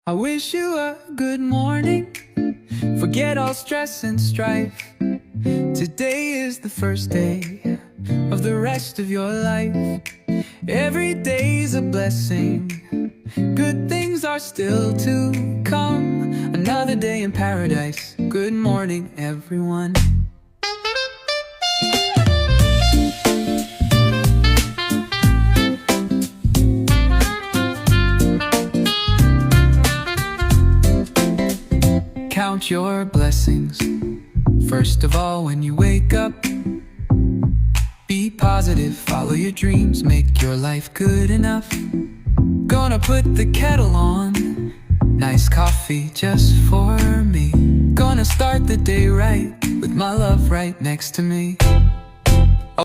I wish you a good morning. Forget all stress and strife. Today is the first day of the rest of your life. Every day's a blessing. Good things are still to come. Another day in paradise. Good morning, everyone. Count your blessings. First of all, when you wake up, be positive, follow your dreams, make your life good enough. Gonna put the kettle on, nice coffee just for me. Gonna start the day right, with my love right next to me.